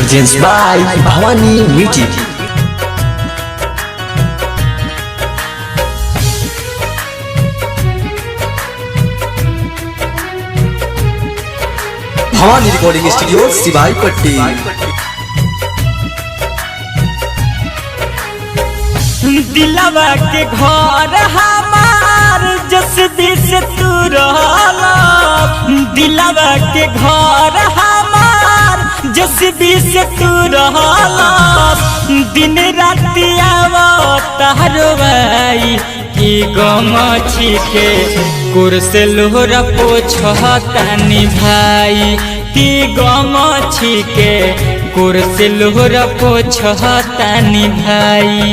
Presents by Bhavani Music. Bhavani recording studio Siwai Patti. दिलवा के घर हमार जसबी से तू रहला, दिलवा के घर हमार जसबी से तू रहला, दिन राति आवतारवाई की गम छिके कुर्से लोहरा पोछतानी भाई की गम छिके कुर्से लोहरा पोछतानी भाई।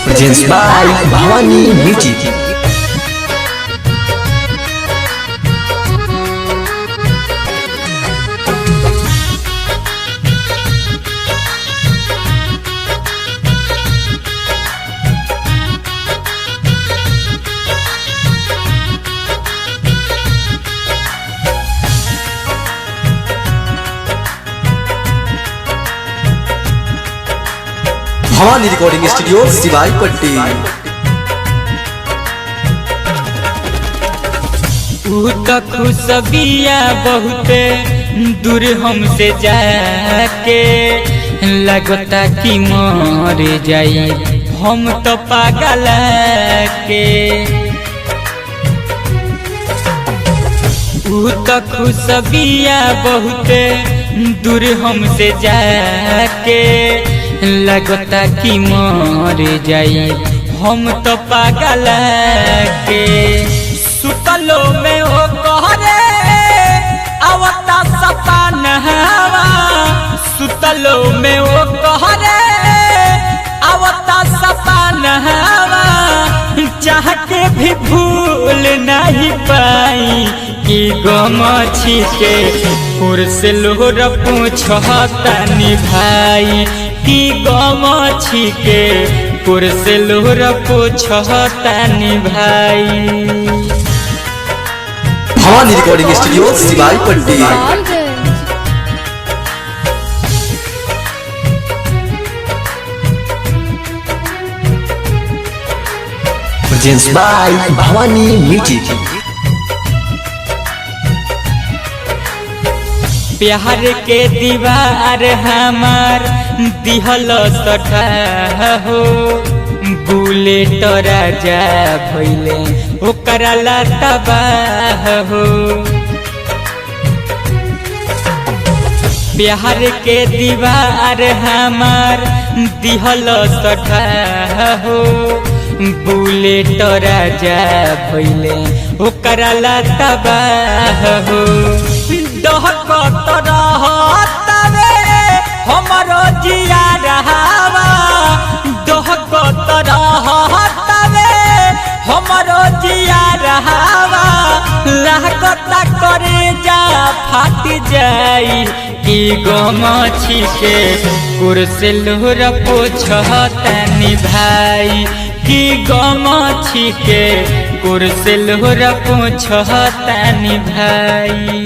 Presents by Bhavani Music. Bhavani recording studio Siwai Patti. ऊ तो खुशबिया बहुते दूर हमसे जाके लगता कि मर जाई हम तो पागल के। ऊ तो खुशबिया बहुते दूर हमसे जाके लगता कि मर जाई हम तो पागल के। सुतलो में हो कहरे आवता सपन हवा, सुतलो में हो कहरे आवता सपन हवा, चाह के भी भूल नहीं पाई कि गम छिके कुर्से लोहरा पोछतानी भाई की गम छिके कुर्से लोहरा पोछतानी भाई। भवानी रिकॉर्डिंग स्टूडियो सिवाई पट्टी। Presents by Bhavani Music. प्यार के दीवार हमार दिहल सटा हो, बुलेट राजा भइले ओकरा ला तबाह हो। प्यार के दीवार हमार दिहल सटा हो, बुलेट राजा भइले ओकरा ला तबाह हो। डहकत रहतवे हमरो जिया रहावा, डहकत रहतवे हमरो जिया रहावा, लागता करे जा फाट जाई की गम छिके कुर्से लोहरा पोछतानी भाई की गम छिके कुर्से लोहरा पोछतानी भाई।